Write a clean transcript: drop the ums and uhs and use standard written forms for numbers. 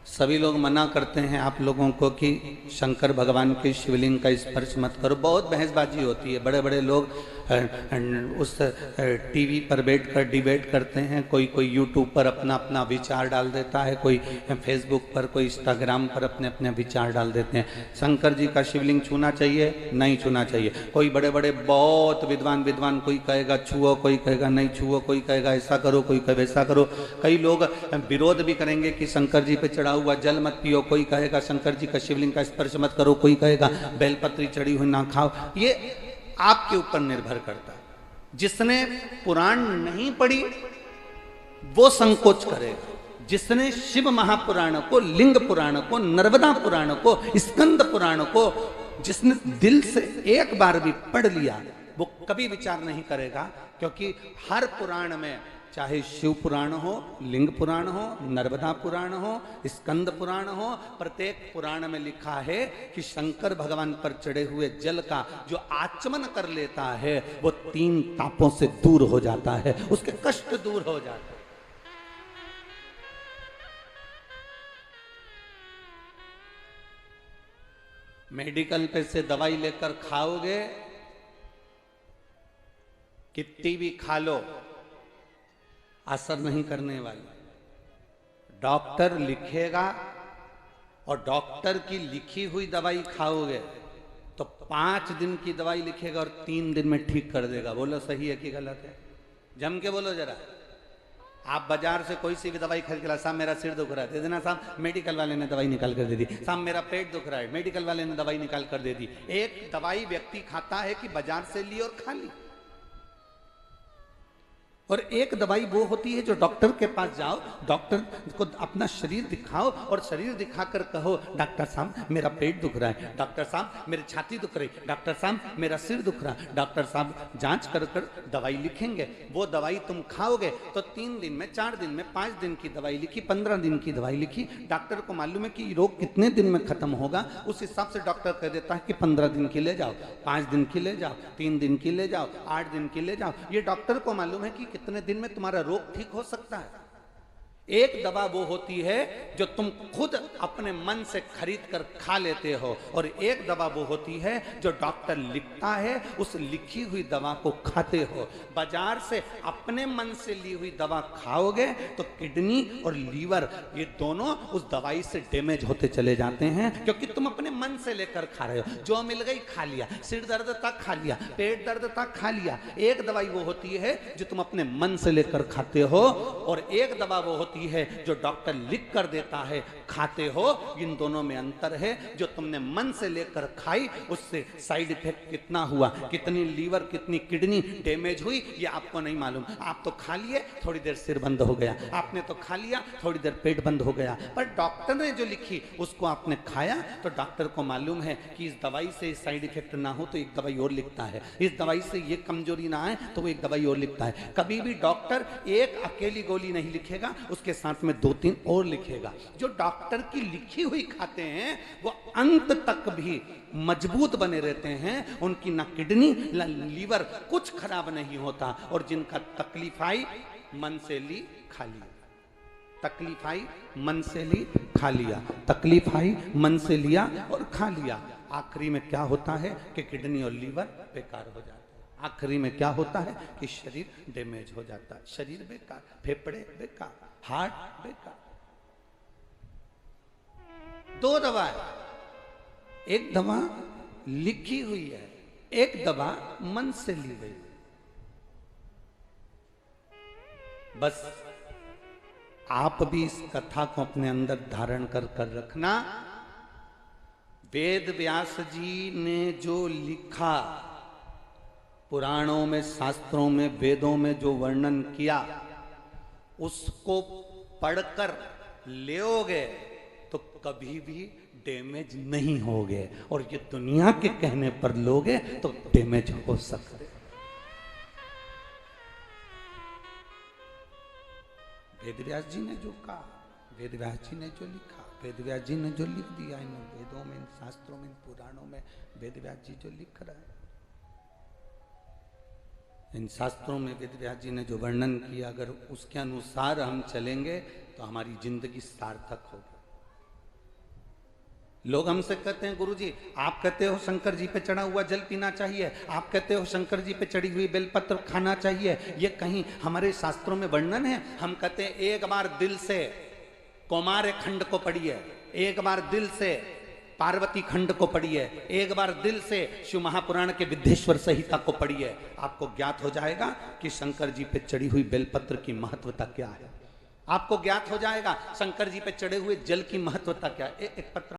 सभी लोग मना करते हैं आप लोगों को कि शंकर भगवान के शिवलिंग का स्पर्श मत करो। बहुत बहसबाजी होती है, बड़े बड़े लोग उस टीवी पर बैठकर डिबेट करते हैं। कोई कोई यूट्यूब पर अपना अपना विचार डाल देता है, कोई फेसबुक पर, कोई इंस्टाग्राम पर अपने अपने विचार डाल देते हैं। शंकर जी का शिवलिंग छूना चाहिए, नहीं छूना चाहिए। कोई बड़े बड़े बहुत विद्वान कोई कहेगा छुओ, कोई कहेगा नहीं छुओ, कोई कहेगा ऐसा करो, कोई कहे वैसा करो। कई लोग विरोध भी करेंगे कि शंकर जी पे चढ़ा हुआ जल मत पियो, कोई कहेगा शंकर जी का शिवलिंग का स्पर्श मत करो, कोई कहेगा बेलपत्री चढ़ी हुई ना खाओ। ये आपके ऊपर निर्भर करता है। जिसने पुराण नहीं पढ़ी वो संकोच करेगा, जिसने शिव महापुराण को, लिंग पुराण को, नर्मदा पुराण को, स्कंद पुराण को जिसने दिल से एक बार भी पढ़ लिया वो कभी विचार नहीं करेगा। क्योंकि हर पुराण में, चाहे शिव पुराण हो, लिंग पुराण हो, नर्मदा पुराण हो, स्कंद पुराण हो, प्रत्येक पुराण में लिखा है कि शंकर भगवान पर चढ़े हुए जल का जो आचमन कर लेता है वो 3 तापों से दूर हो जाता है, उसके कष्ट दूर हो जाते हैं। मेडिकल पे से दवाई लेकर खाओगे, कितनी भी खा लो असर नहीं करने वाली। डॉक्टर लिखेगा और डॉक्टर की लिखी हुई दवाई खाओगे तो 5 दिन की दवाई लिखेगा और 3 दिन में ठीक कर देगा। बोलो सही है कि गलत है? जम के बोलो जरा। आप बाजार से कोई सी भी दवाई खरीद के ला, साहब मेरा सिर दुख रहा है, दे देना साहब, मेडिकल वाले ने दवाई निकाल कर दे दी। साहब मेरा पेट दुख रहा है, मेडिकल वाले ने दवाई निकाल कर दे दी। एक दवाई व्यक्ति खाता है कि बाजार से ली और खा ली, और एक दवाई वो होती है जो डॉक्टर के पास जाओ, डॉक्टर को अपना शरीर दिखाओ और शरीर दिखाकर कहो डॉक्टर साहब मेरा पेट दुख रहा है, डॉक्टर साहब मेरी छाती दुख रही, डॉक्टर साहब मेरा सिर दुख रहा है। डॉक्टर साहब जांच कर कर दवाई लिखेंगे, वो दवाई तुम खाओगे तो 3 दिन में, 4 दिन में, 5 दिन की दवाई लिखी, 15 दिन की दवाई लिखी। डॉक्टर को मालूम है कि रोग कितने दिन में खत्म होगा, उस हिसाब से डॉक्टर कह देता है कि 15 दिन की ले जाओ, 5 दिन की ले जाओ, 3 दिन की ले जाओ, 8 दिन की ले जाओ। ये डॉक्टर को मालूम है कि कितने दिन में तुम्हारा रोग ठीक हो सकता है। एक दवा वो होती है जो तुम खुद अपने मन से खरीद कर खा लेते हो, और एक दवा वो होती है जो डॉक्टर लिखता है, उस लिखी हुई दवा को खाते हो। बाजार से अपने मन से ली हुई दवा खाओगे तो किडनी और लीवर ये दोनों उस दवाई से डैमेज होते चले जाते हैं, क्योंकि तुम अपने मन से लेकर खा रहे हो। जो मिल गई खा लिया, सिर दर्द तक खा लिया, पेट दर्द तक खा लिया। एक दवाई वो होती है जो तुम अपने मन से लेकर खाते हो, और एक दवा वो होती है जो डॉक्टर लिख कर देता है, खाते हो। इन दोनों में अंतर है। जो तुमने मन से लेकर खाई उससे साइड इफेक्ट कितना हुआ, कितनी लीवर, कितनी किडनी डैमेज हुई, ये आपको नहीं मालूम। आप तो खा लिए, थोड़ी देर सिर बंद हो गया, आपने तो खा लिया, थोड़ी देर पेट बंद हो गया, पर डॉक्टर ने जो लिखी उसको आपने खाया तो डॉक्टर को मालूम है कि इस दवाई से साइड इफेक्ट ना हो तो एक दवाई और लिखता है, इस दवाई से ये कमजोरी ना आए तो वो एक दवाई और लिखता है। कभी भी डॉक्टर एक अकेली गोली नहीं लिखेगा, उसके साथ में 2-3 और लिखेगा। जो डॉक्टर की लिखी हुई खाते हैं वो अंत तक भी मजबूत बने रहते हैं, उनकी ना किडनी ना लीवर कुछ खराब नहीं होता। और जिनका तकलीफ आई मन से ली खा लिया, तकलीफ आई मन से ली खा लिया, तकलीफ आई मन से लिया और खा लिया। आखिरी में क्या होता है कि किडनी और लीवर बेकार हो जाता है। आखिरी में क्या होता है कि शरीर डैमेज हो जाता है, शरीर बेकार, फेफड़े बेकार, हार्ट बेकार। 2 दवा है, एक दवा लिखी हुई है, एक दवा मन से ली गई। बस आप भी इस कथा को अपने अंदर धारण कर कर रखना। वेद व्यास जी ने जो लिखा, पुराणों में, शास्त्रों में, वेदों में जो वर्णन किया, उसको पढ़कर लेओगे तो कभी भी डैमेज नहीं होगे, और ये दुनिया के कहने पर लोगे तो डैमेज हो सकते। वेदव्यास जी ने जो कहा, वेदव्यास जी ने जो लिखा, वेदव्यास जी ने जो लिख दिया इन वेदों में, इन शास्त्रों में, इन पुराणों में, वेदव्यास जी जो लिख रहे हैं, इन शास्त्रों में वेदव्यास जी ने जो वर्णन किया, अगर उसके अनुसार हम चलेंगे तो हमारी जिंदगी सार्थक होगी। लोग हमसे कहते हैं गुरुजी, आप कहते हो शंकर जी पे चढ़ा हुआ जल पीना चाहिए, आप कहते हो शंकर जी पे चढ़ी हुई बेलपत्र खाना चाहिए, ये कहीं हमारे शास्त्रों में वर्णन है? हम कहते हैं एक बार दिल से कौमार खंड को पढ़िए, एक बार दिल से पार्वती खंड को पढ़िए, एक बार दिल से शिव महापुराण के विद्येश्वर संहिता को पढ़िए, आपको ज्ञात हो जाएगा कि शंकर जी पे चढ़ी हुई बेलपत्र की महत्वता क्या है। आपको ज्ञात हो जाएगा शंकर जी पे चढ़े हुए जल की महत्वता क्या है। एक पत्र